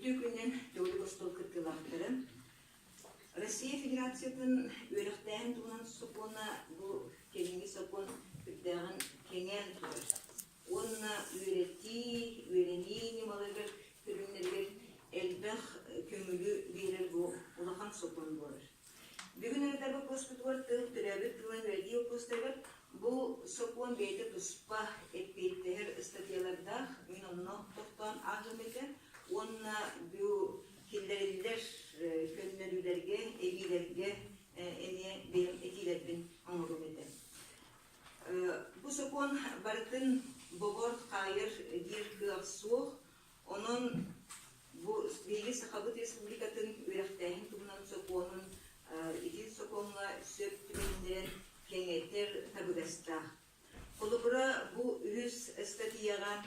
Үттүү күннен төгілі көстол кыртылақтары. Россия Федерацияның өріқтәйін туынан сопона бұл келінгі сопон күттәғін кеңен тұрыр. Онына үйретті, үйренейні малығыр, күрінлергер әлбәқ көмілі берер бұл ұлақан сопон болыр. Бүгін әрі бұл қоспытуар тұл түрәбі тұлан радио қостағыр. Бұл сопон бейті тұспа әтпейттігір статияларда мен онына тоқтан ағыметі. Онына бұл келдерілер көнлерілерге, әбейлерге әне берім әтейлердің аңырым еді. Бұл сопон барытын бұғыр қайыр дер күйақ суық, оның бұл бейгі Сақабыт Республикатын өріқтәйін тұғынан сопонын етін сопонға сөп түбендерін кеңеттер табыдастақ. Қолыбыра бұл үз статияға,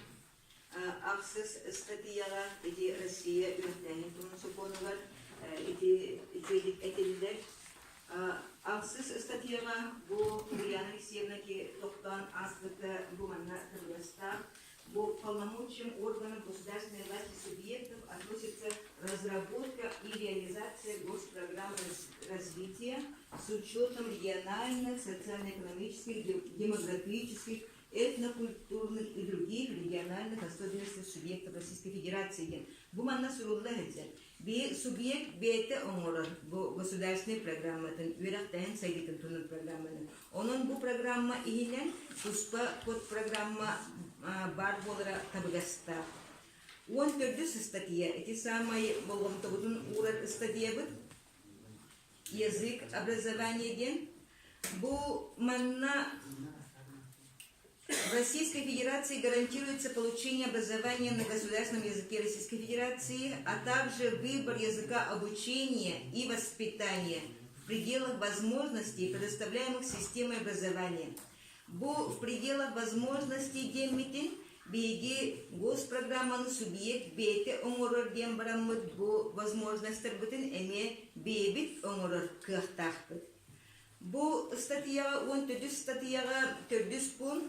ақсыз статияға еде Россия өріқтәйін тұғынан сопонығар ителік әтелілер. Ақсыз статияға бұл Ульяна Алексеевна тоқтан астықты бұманна табыдастақ. По полномочиям органов государственной власти субъектов относится разработка и реализация госпрограмм развития с учетом региональных, социально-экономических, демографических, этнокультурных и других региональных особенностей субъектов Российской Федерации. Буманна суруллахетер. Би субъект бейте оңорор бу государственной программатын, үйрақтайын сайдетін тунын программаны. Onun bu программа ihinen Успа подпрограмма бар болыра табыгаста. 14 статья, эти самые болгомтобудун урат статья быт, язык, образование ден. Бу манна в Российской Федерации гарантируется получение образования на государственном языке Российской Федерации, а также выбор языка обучения и воспитания в пределах возможностей, предоставляемых системой образования. В пределах возможностей демитин беги госпрограмманы субъект бейте оңорор дем бараммыт бу возможностьтар бутин эме бейбит оңорор кыахтахпыт. Бу статьяга 14 статьяга 4 пункт.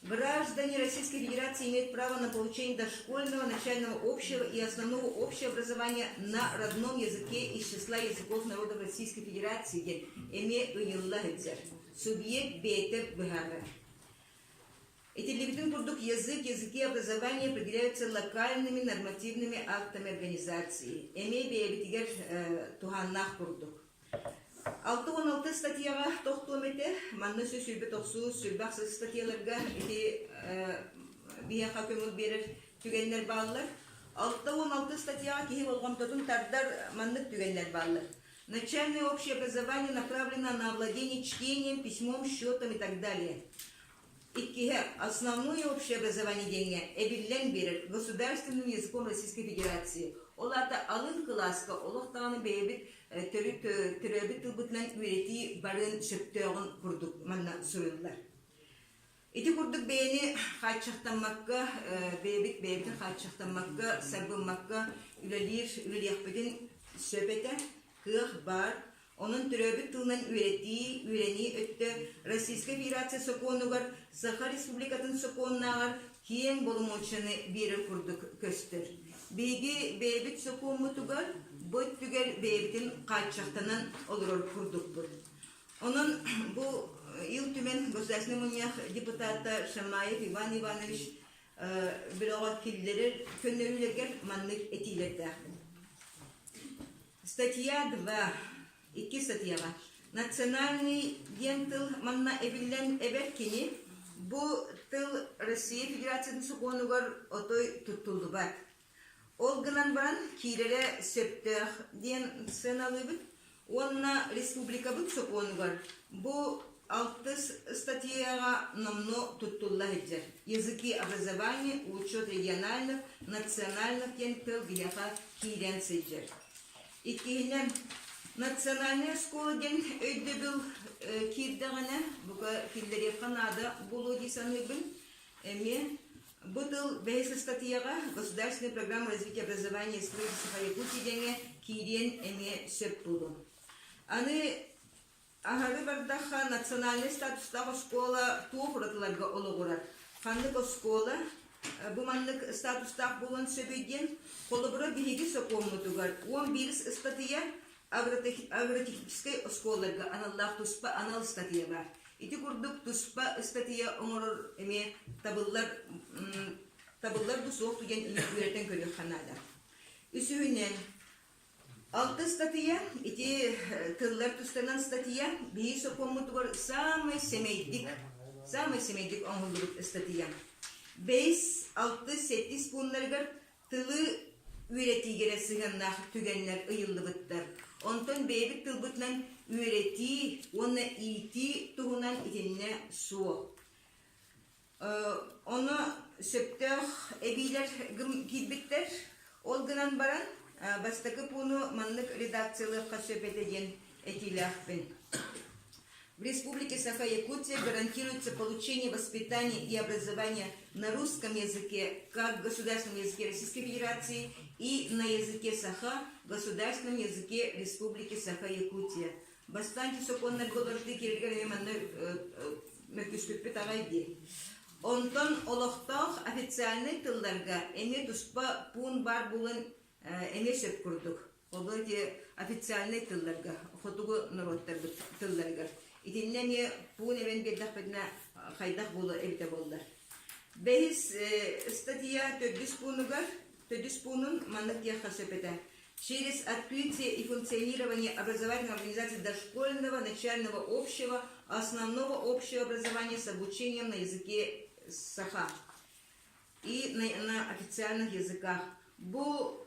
Граждане Российской Федерации имеют право на получение дошкольного, начального общего и основного общего образования на родном языке из числа языков народов Российской Федерации. Эме уйыллахыдзар. Субъект бейте бхара. Эти левитин курдук языки образования определяются локальными нормативными актами организации. Эме бейбитигер туханнах курдук. 6-16 статьяға тоқтуым еті, манны сөйбі тоқсу, сөйбақсыз статьяларға бияқа көміл берір түгенлер бағылар. 6-16 статьяға кейі болғамтадың тардар маннық түгенлер бағылар. Начальное общее образование направлено на овладение чтением, письмом, счетом и так далее. И основное общее образование деньги эбиллен берер государственным языком Российской Федерации. Олата алын класска, олақтағаны бейбіт түрәбі тұлбытынан үйреті барын сөптеуғын күрдік манна сұйылдар. Эти күрдік бейіні қатшақтанмаққа, бейбіт қатшақтанмаққа, сабынмаққа үлелияқпетін сөпеті кық бар. Onun türebi tılından üreni öttü Российская Федерация sokonугар, Саха Республикатын sokonугар киен болумочаны бері күрдік көстір. Бейгі бейбіт sokonмутугар, бұд түгер бейбітін қатшақтанан олырор күрдік бұд. Onun bu ил түмен государственный муньях депутата Шамаев Иван Иванович білоғат келдері көннерілергер манлық етейлерді. Статья 2. 2 статьяға. Национальный ден тыл манна эбиллен эберкини бу тыл Россия Федерацияның соқонугар отой туттулды бар. Ол гынан баран кийлері сөптіғ ден сыналый бұд. Онна республика бұд соқонугар. Бу 6 статьяға намно туттулла хеджер. Языки образования, учет региональных, национальных ден тыл бияға кийлен седжер. Иккиінен национальная школа ден өйді бұл кирдағына, бұға киллері қанада болу дейсаны бұл. Бұтыл бәйсі статьяға государственная программа развития образования и Саха-Якутии дене кирен сөп болу. Аны ағары бардаға национальный статустағы школа туық ұратыларға олығырар. Қандық школа bu manlık statustaq bulan söbüydен, kolubura bihiги sokommutugar. 11 statiya агротехнической школага аналлах туспа анал статья бар. Ити курдук туспа статья оңорор эме табыллар дусуок туген үйрөтен көрүк ханада. Үсүнен 6 статья ити тыллар тустанан статья бии сокоммутугар самый семейдик оңолдук статья. 5-6-7 пунларгар тылы үйретигере сыганнах түгеннер ыйыллыбыттар. Онтон бейбит тылбытнан үйрети, оны ити туғунан итинне суо. Оны сөптөх эбилер килбиттер, ол гынан баран, бастакы пуну маннык редакциялыққа сөпетеден этилахпен. В Республике Саха-Якутия гарантируется получение воспитания и образования на русском языке, как государственном языке Российской Федерации, и на языке Саха, государственном языке Республики Саха-Якутия. Бастанти соконнар голорды киргер манны мөкүскүппү тагайди. Онтон олохтох официальный тылдарга эме туспа пун бар булын эме сөп курдук. Олоди официальный тылдарга, хотугу народтар тылдарга. Итиннене пун эвен бердах бедна хайдах булы эбите болдар. Бейс статья төдүс пунун маннык яха сөпете. Через открытие и функционирование образовательной организации дошкольного, начального общего, основного общего образования с обучением на языке Саха и на официальных языках. Бу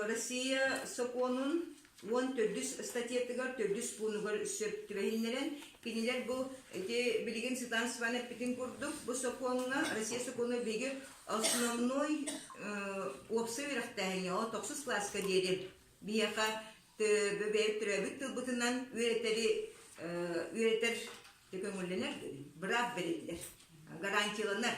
Россия соконун вон төдүс статьятыгар төдүс пунугар сөптүбехиннерен кинилер бу билген ситанстваны питин курдук бу соконуна Россия сокону беги основной опсы верахтаһине о 9 класска дейди бияка төбөбөтүрөбүт тылбытынан үйретер төкөңүлленер брак берилдер гарантияланар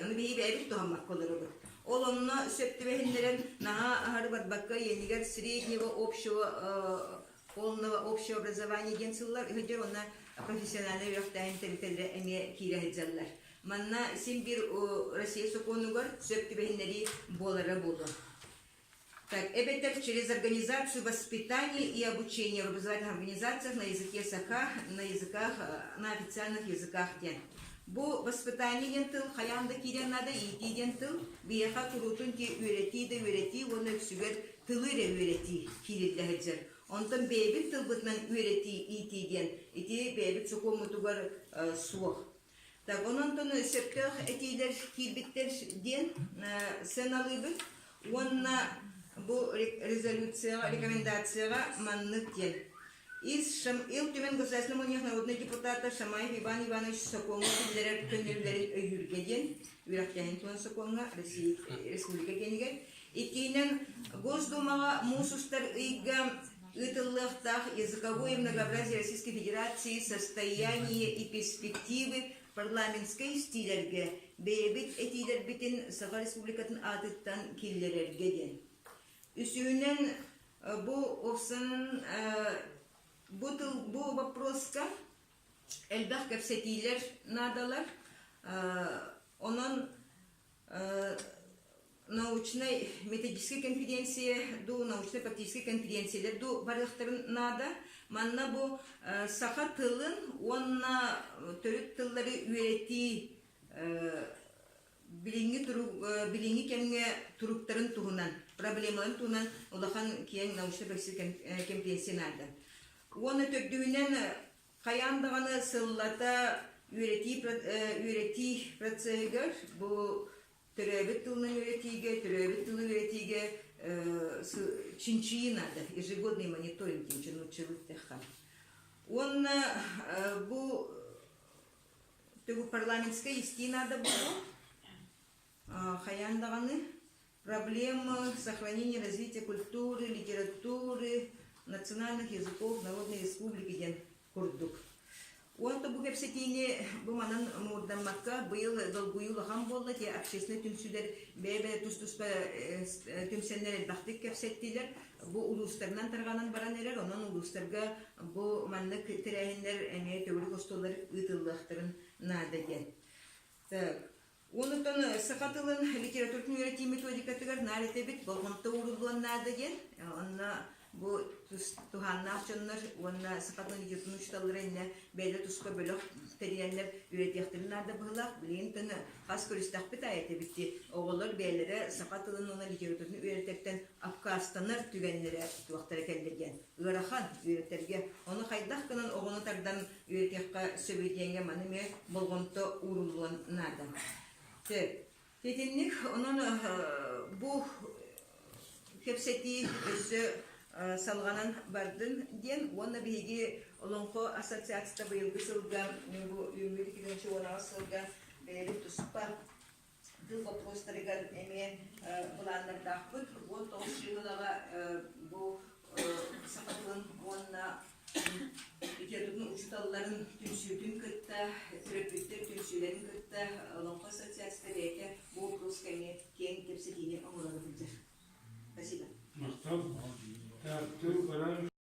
оны бейбэбит тухамак колорубут. Ол онна сөптүбехиннерен наха ахарбатбакка енигер среднего общего полного общего образования генсыллар ыдер онна профессиональный верахтаһин терителер эме кирэхидзаллар. Манна симбир Россия соконугар сөптүбехиннери болара болу. Так, эбетер через организацию воспитания и обучения в образовательных организациях на языке Саха, на официальных языках ден. Бу воспитание тыл хаянда кирен надо итиден тыл бияха турутун ки үйрети оны өксүгер тылыре үйрети кириллехеджер. Онтон бейбит тылбытнан үйрети итиден ити бейбит сокомутугар суох. Так, онтон сөптөх этилер кирбиттер ден сеналыбыт онна бу резолюцияга, рекомендацияга маннык ден. Ил Тюмен государственного народного депутата Шамаев Иван Иванович Соколов билдерер көнүллерин өйүргеден Уирахтяхин туан Соколна Россия Республика кенигер. Икинен Госдумага мусустар ига ытыллыктах языковое многообразие Российской Федерации, состояние и перспективы парламентской стилерге бейбит этилер битин Саха Республикатын атыттан киллерергеден. Үсүнен бу опсанын бу вопроска элбах кепсетилер надалар, онон научной методической конференции, научной практической конференции, барлыктарын нада, манна бу Саха тылын, онна төрүт тыллары үйрети билинги кемге туруктарын тугунан, проблемаларын тугунан улахан кийин научной практической конференции нада. Оны төкдүнен каяндаганы сыллата үйрети процессигер бу төрөбүт тылын үйретиге чинчии надо, ежегодный мониторинг чинчилыктеха. Он бу парламентской исти надо было каяндаганы проблемы сохранения развития культуры, литературы, национальных языков Народной Республики ден курдук. Он то бугеп сетине буманан мурдамакка был долгую лахам болла те общественный түмсүлер бебе тустуспа түмсеннер бактык кепсеттилер бу улустарынан тарганан баран эрер онон улустарга бу маннык тирехиннер эме төгүлүк остолор ытыллыктарын нада ден. Так, Онутон сақатылын литературтын үйрети методикатыгар наритебит болғымты урулуаннады ген. Онна bu tuhanna çonlar ona sakatın yutmuş tallarına böyle tuska böyle teriyenler üretiyaklarına da bağlak bilen tane has kuristak bitayete bitti oğullar beylere sakatın ona literatürünü üretekten Afganistanlar tügenlere tuvaktara keldirgen Irakhan üreterge onu kaydak kanan oğunu tardan üretiyakka söyleyenge manime bolgonto urulunada tetinlik onun bu hepseti salganan bardın diyen ona bilgi olonko asosiyasyada bıyılgı sılgan bu ümürlük ilinci ona sılgan beri tuspa dıl otrostarigar emeyen bulanlar dağıt bu toşyılaga bu sakatın ona Ülkenin uçutalların tümsüydün kıtta, terapistler tümsüylerin kıtta, olonko asosiyasyada